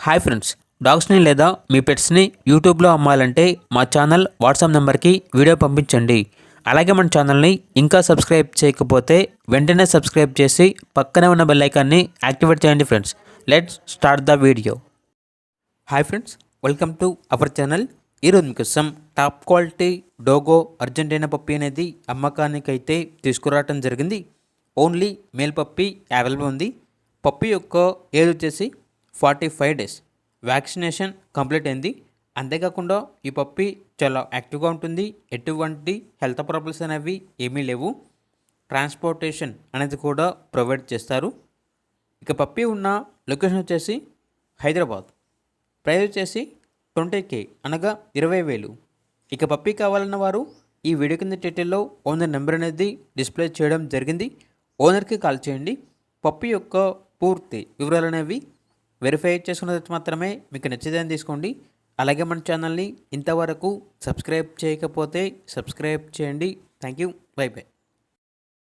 Hi friends, డాగ్స్ని లేదా మీ పెట్స్ని యూట్యూబ్లో అమ్మాలంటే మా ఛానల్ వాట్సాప్ నెంబర్కి వీడియో పంపించండి. అలాగే మన ఛానల్ని ఇంకా సబ్స్క్రైబ్ చేయకపోతే వెంటనే సబ్స్క్రైబ్ చేసి పక్కనే ఉన్న బెల్ ఐకాన్ని యాక్టివేట్ చేయండి friends. Let's start the video. Hi friends, welcome to our channel. ఈరోజు మీకోసం టాప్ క్వాలిటీ డోగో అర్జెంటీనా పప్పీ అనేది అమ్మకానికి అయితే తీసుకురావడం జరిగింది. ఓన్లీ మేల్ పప్పీ అవైలబుల్ ఉంది. పప్పీ యొక్క ఏజ్ వచ్చేసి 45 డేస్. వ్యాక్సినేషన్ కంప్లీట్ అయింది. అంతేకాకుండా ఈ పప్పీ చాలా యాక్టివ్గా ఉంటుంది. ఎటువంటి హెల్త్ ప్రాబ్లమ్స్ అనేవి ఏమీ లేవు. ట్రాన్స్పోర్టేషన్ అనేది కూడా ప్రొవైడ్ చేస్తారు. ఇక పప్పీ ఉన్న లొకేషన్ వచ్చేసి హైదరాబాద్. ప్రైస్ వచ్చేసి 20K అనగా 20,000. ఇక పప్పీ కావాలన్న వారు ఈ వీడియో కింద టైటిల్లో ఓనర్ నెంబర్ అనేది డిస్ప్లే చేయడం జరిగింది. ఓనర్కి కాల్ చేయండి. పప్పీ యొక్క పూర్తి వివరాలు అనేవి వెరిఫై చేసుకున్న తర్వాత మాత్రమే మీకు నచ్చేదని తీసుకోండి. అలాగే మన ఛానల్ని ఇంతవరకు సబ్స్క్రైబ్ చేయకపోతే సబ్స్క్రైబ్ చేయండి. Thank you. By by.